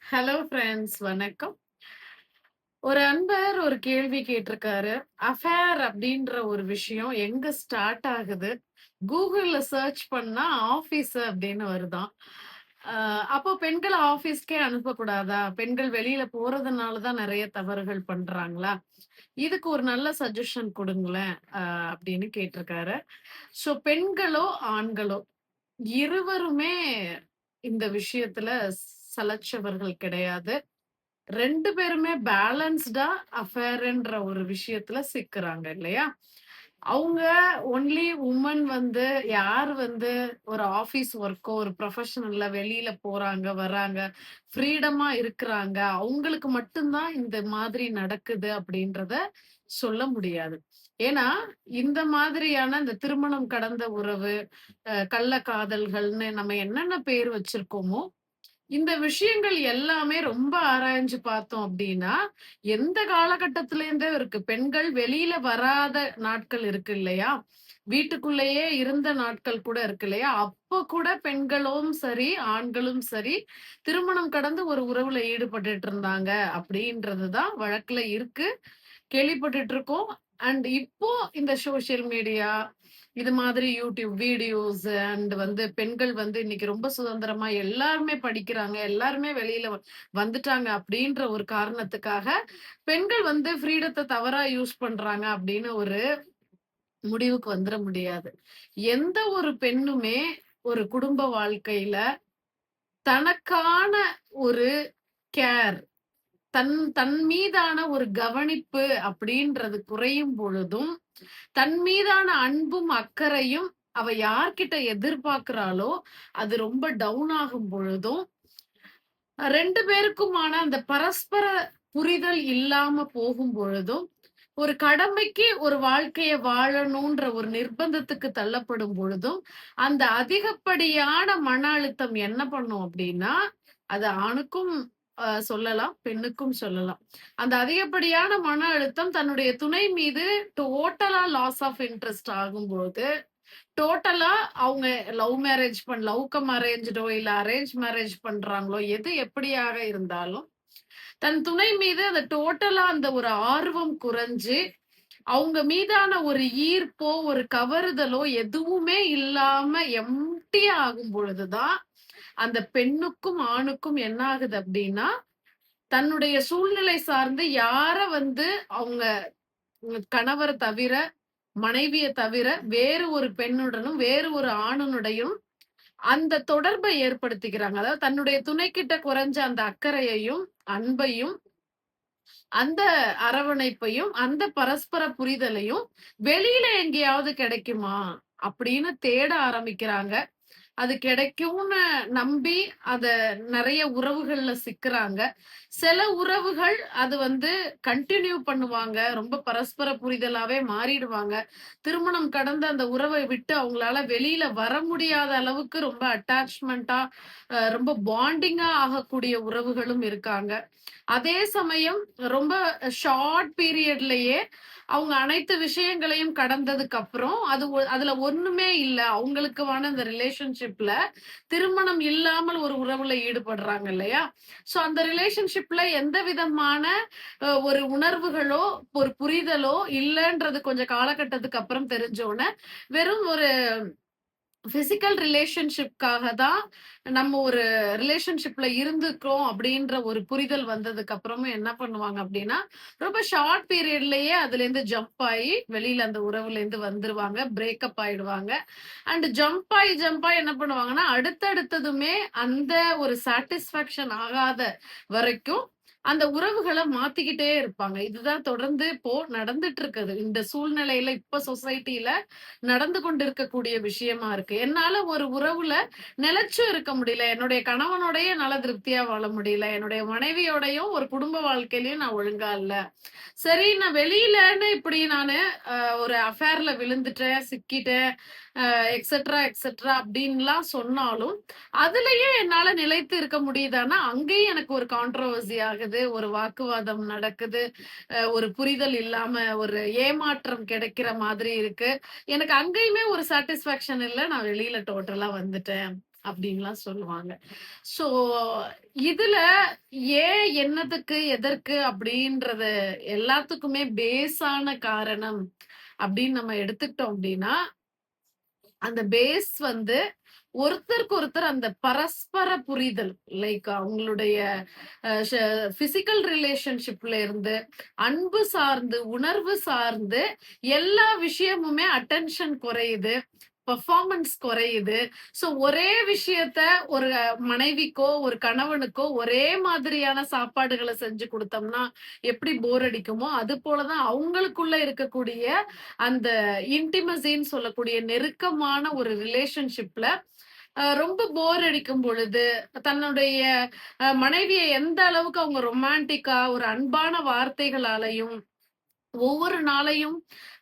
Hello friends, வணக்கம். ஒரு அன்பர் ஒரு கேள்வி கேட்டிருக்காரு. அஃபேர் அப்படின்ற ஒரு விஷயம் எங்க ஸ்டார்ட் ஆகுது? கூகுள்ல சர்ச் பண்ணா ஆஃபீஸ் அப்படின்னு வருதாம். அ அப்போ பெண்கள ஆஃபீஸ்க்கே அனுப்பக்கூடாதா? பெண்கள் வெளியில போறதுனால தான் நெறைய தவறுகள் பண்றாங்களா? இதுக்கு ஒரு நல்ல சஜஷன் குடுங்களேன் அப்படின்னு கேட்டிருக்காரு. ஸோ பெண்களோ, ஆண்களோ இருவருமே இந்த விஷயத்துல சலச்சவர்கள் கிடையாது. 2 பேருமே பேலன்ஸ்டா அஃபேர்ன்ற ஒரு விஷயத்துல சிக்குறாங்க இல்லையா? அவங்க ஒன்லி வுமன் வந்து யார் வந்து ஒரு ஆபீஸ் ஒர்க்கோ, ஒரு ப்ரொஃபஷனல்ல வெளியில போறாங்க, வராங்க, ஃப்ரீடமா இருக்குறாங்க. அவங்களுக்கு மட்டும் தான் இந்த மாதிரி நடக்குது அப்படின்றத சொல்ல முடியாது. ஏன்னா, இந்த மாதிரியான இந்த திருமணம் கடந்த உறவு, கள்ள காதல்கள்னு நம்ம என்னென்ன பேர் வச்சிருக்கோமோ, இந்த விஷயங்கள் எல்லாமே ரொம்ப ஆராய்ஞ்சு பார்த்தோம் அப்படின்னா, எந்த காலகட்டத்திலேருந்தே இருக்கு. பெண்கள் வெளியில வராத நாட்கள் இருக்கு இல்லையா? வீட்டுக்குள்ளேயே இருந்த நாட்கள் கூட இருக்கு இல்லையா? அப்ப கூட பெண்களும் சரி, ஆண்களும் சரி, திருமணம் கடந்து ஒரு உறவுல ஈடுபட்டுட்டு இருந்தாங்க அப்படின்றது தான் வழக்குல இருக்கு. கேள்விப்பட்டுட்டு இருக்கோம். அண்ட் இப்போ இந்த சோசியல் மீடியா, இது மாதிரி யூடியூப் வீடியோஸ் அண்ட் வந்து பெண்கள் வந்து இன்னைக்கு ரொம்ப சுதந்திரமா எல்லாருமே படிக்கிறாங்க. எல்லாருமே வெளியில வந்துட்டாங்க அப்படின்ற ஒரு காரணத்துக்காக, பெண்கள் வந்து ஃப்ரீடத்த தவறா யூஸ் பண்றாங்க அப்படின்னு ஒரு முடிவுக்கு வந்துர முடியாது. எந்த ஒரு பெண்ணுமே ஒரு குடும்ப வாழ்க்கையில தனக்கான ஒரு கேர் தன் தன் மீதான ஒரு கவனிப்பு அப்படின்றது குறையும் பொழுதும், தன் மீதான அன்பும், அக்கறையும் அவ யார்கிட்ட எதிர்பார்க்கிறாளோ, அது ரொம்ப டவுன் ஆகும் பொழுதும், 2 பேருக்குமான அந்த பரஸ்பர புரிதல் இல்லாம போகும் பொழுதும், ஒரு கடமைக்கு ஒரு வாழ்க்கைய வாழணுன்ற ஒரு நிர்பந்தத்துக்கு தள்ளப்படும் பொழுதும், அந்த அதிகப்படியான மன அழுத்தம் என்ன பண்ணும் அப்டின்னா, அது ஆணுக்கும் சொல்லலாம், பெண்ணுக்கும் சொல்லலாம். அந்த அதிகப்படியான மன அழுத்தம் தன்னுடைய துணை மீது டோட்டலா லாஸ் ஆஃப் இன்ட்ரெஸ்ட் ஆகும்போது, டோட்டலா அவங்க லவ் கம் அரேஞ்சுடோ இல்ல அரேஞ்ச் மேரேஜ் பண்றாங்களோ, எது எப்படியாக இருந்தாலும், தன் துணை மீது அந்த டோட்டலா அந்த ஒரு ஆர்வம் குறைஞ்சு, அவங்க மீதான ஒரு ஈர்ப்போ, ஒரு கவருதலோ எதுவுமே இல்லாம எம்ப்டியா ஆகும் பொழுதுதான், அந்த பெண்ணுக்கும், ஆணுக்கும் என்ன ஆகுது அப்டின்னா, தன்னுடைய சூழ்நிலை சார்ந்து யார வந்து அவங்க கணவர தவிர, மனைவிய தவிர வேறு ஒரு பெண்ணுடனும், வேறு ஒரு ஆணுனுடையும் அந்த தொடர்பை ஏற்படுத்திக்கிறாங்க. அதாவது தன்னுடைய துணைக்கிட்ட குறைஞ்ச அந்த அக்கறையையும், அன்பையும், அந்த அரவணைப்பையும், அந்த பரஸ்பர புரிதலையும் வெளியில எங்கேயாவது கிடைக்குமா? அப்படின்னு தேட ஆரம்பிக்கிறாங்க. அது கிடைக்கும்னு நம்பி அத நெறைய உறவுகள்ல சிக்குறாங்க. சில உறவுகள் அது வந்து கன்டின்யூ பண்ணுவாங்க. ரொம்ப பரஸ்பர புரிதலாவே மாறிடுவாங்க. திருமணம் கடந்த அந்த உறவை விட்டு அவங்களால வெளியில வர முடியாத அளவுக்கு ரொம்ப அட்டாச்மென்ட்டா, ரொம்ப பாண்டிங்கா ஆகக்கூடிய உறவுகளும் இருக்காங்க. அதே சமயம் ரொம்ப ஷார்ட் பீரியட்லயே அவங்க அனைத்து விஷயங்களையும் கடந்ததுக்கு அப்புறம், அதுல ஒண்ணுமே இல்ல. அவங்களுக்கான அந்த ரிலேஷன்ஷிப்ல திருமணம் இல்லாமல் ஒரு உறவுல ஈடுபடுறாங்க இல்லையா? சோ அந்த ரிலேஷன்ஷிப்ல எந்த விதமான ஒரு உணர்வுகளோ, ஒரு புரிதலோ இல்லன்றது கொஞ்சம் காலகட்டத்துக்கு அப்புறம் தெரிஞ்சோனே, வெறும் ஒரு பிசிக்கல் ரிலேஷன்ஷிப்காக தான் நம்ம ஒரு ரிலேஷன்ஷிப்ல இருந்துக்கிறோம் அப்படின்ற ஒரு புரிதல் வந்ததுக்கு அப்புறமும் என்ன பண்ணுவாங்க அப்படின்னா, ரொம்ப ஷார்ட் பீரியட்லயே அதுலேருந்து ஜம்ப் ஆயி வெளியில அந்த உறவுலேருந்து வந்துருவாங்க. பிரேக்கப் ஆயிடுவாங்க. அண்ட் ஜம்ப் ஆயி என்ன பண்ணுவாங்கன்னா, அடுத்தடுத்ததுமே அந்த ஒரு சாட்டிஸ்ஃபேக்ஷன் ஆகாத வரைக்கும் அந்த உறவுகள மாத்திக்கிட்டே இருப்பாங்க. இதுதான் தொடர்ந்து இப்போ நடந்துட்டு இருக்குது. இந்த சூழ்நிலையில இப்ப சொசைட்டில நடந்து கொண்டிருக்கக்கூடிய விஷயமா இருக்கு. என்னால ஒரு உறவுல நிலைச்சும் இருக்க முடியல. என்னுடைய கணவனோடயே என்னால திருப்தியா வாழ முடியல. என்னுடைய மனைவியோடயும் ஒரு குடும்ப வாழ்க்கையிலயும் நான் ஒழுங்கா இல்ல. சரி நான் வெளியிலன்னு இப்படி நானு ஒரு அஃபேர்ல விழுந்துட்டேன், சிக்கிட்டேன், எக்ஸெட்ரா, எக்ஸெட்ரா அப்டின்லாம் சொன்னாலும், அதுலயே என்னால நிலைத்து இருக்க முடியுதான்னா, அங்கேயும் எனக்கு ஒரு கான்ட்ரோவர்சி ஆகுது. ஒரு வாக்குவாதம் நடக்குது. ஒரு புரிதல் இல்லாம ஒரு ஏமாற்றம் கிடைக்கிற மாதிரி இருக்கு. எனக்கு அங்கேயுமே ஒரு சாட்டிஸ்ஃபேக்ஷன் இல்ல. நான் வெளியில டோட்டலா வந்துட்டேன். அப்படின்லாம் சொல்லுவாங்க. ஸோ இதுல ஏன், என்னத்துக்கு, எதற்கு அப்படின்றது எல்லாத்துக்குமே பேஸான காரணம் அப்படின்னு நம்ம எடுத்துக்கிட்டோம் அப்படின்னா, அந்த பேஸ் வந்து ஒருத்தருக்கு ஒருத்தர் அந்த பரஸ்பர புரிதல். லைக் அவங்களுடைய பிசிக்கல் ரிலேஷன்ஷிப்ல இருந்து அன்பு சார்ந்து, உணர்வு சார்ந்து எல்லா விஷயமுமே அட்டென்ஷன் குறையுது, பெர்ஃபார்மன்ஸ் குறையுது. சோ ஒரே விஷயத்த ஒரு மனைவிக்கோ ஒரு கணவனுக்கோ ஒரே மாதிரியான சாப்பாடுகளை செஞ்சு கொடுத்தோம்னா எப்படி போர் அடிக்குமோ, அது போலதான் அவங்களுக்குள்ள இருக்கக்கூடிய அந்த இன்டிமசின்னு சொல்லக்கூடிய நெருக்கமான ஒரு ரிலேஷன்ஷிப்ல ரொம்ப போர் அடிக்கும் பொழுது, தன்னுடைய மனைவிய எந்த அளவுக்கு அவங்க ரொமான்டிக்கா ஒரு அன்பான வார்த்தைகளாலயும், ஒவ்வொரு நாளையும்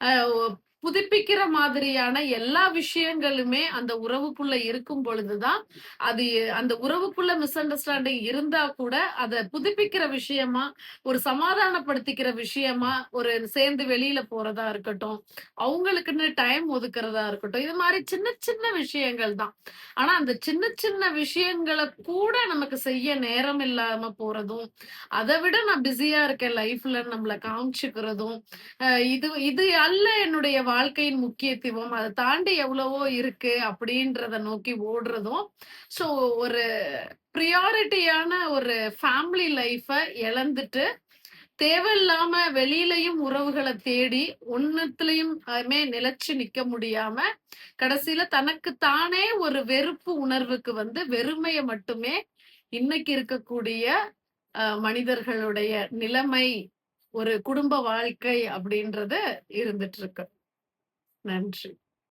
அ ஒ புதுப்பிக்கிற மாதிரியான எல்லா விஷயங்களுமே அந்த உறவுக்குள்ள இருக்கும் பொழுதுதான், அது அந்த உறவுக்குள்ள மிஸ் அண்டர்ஸ்டாண்டிங் இருந்தா கூட, அத புதுப்பிக்கிற விஷயமா, ஒரு சமாதானப்படுத்திக்கிற விஷயமா, ஒரு சேர்ந்து வெளியில போறதா இருக்கட்டும், அவங்களுக்குன்னு டைம் ஒதுக்குறதா இருக்கட்டும், இது மாரி சின்ன சின்ன விஷயங்கள் தான். ஆனா அந்த சின்ன சின்ன விஷயங்கள கூட நமக்கு செய்ய நேரம் இல்லாம போறதும், அத விட நான் பிஸியா இருக்கேன் லைஃப்ல நம்மள காமிச்சுக்கிறதும், இது இது அல்ல என்னுடைய வாழ்க்கையின் முக்கியத்துவம். அத தாண்டி எவ்வளவோ இருக்கு அப்படின்றத நோக்கி ஓடுறதும், ஸோ ஒரு பிரியாரிட்டியான ஒரு ஃபேமிலி லைஃப இழந்துட்டு, தேவையில்லாம வெளியிலயும் உறவுகள தேடி, ஒண்ணுத்துலயும் நிலைச்சு நிக்க முடியாம, கடைசியில தனக்கு தானே ஒரு வெறுப்பு உணர்வுக்கு வந்து வெறுமைய மட்டுமே இன்னைக்கு இருக்கக்கூடிய மனிதர்களுடைய நிலைமை, ஒரு குடும்ப வாழ்க்கை அப்படின்றது இருந்துட்டு இருக்கு. நன்றி.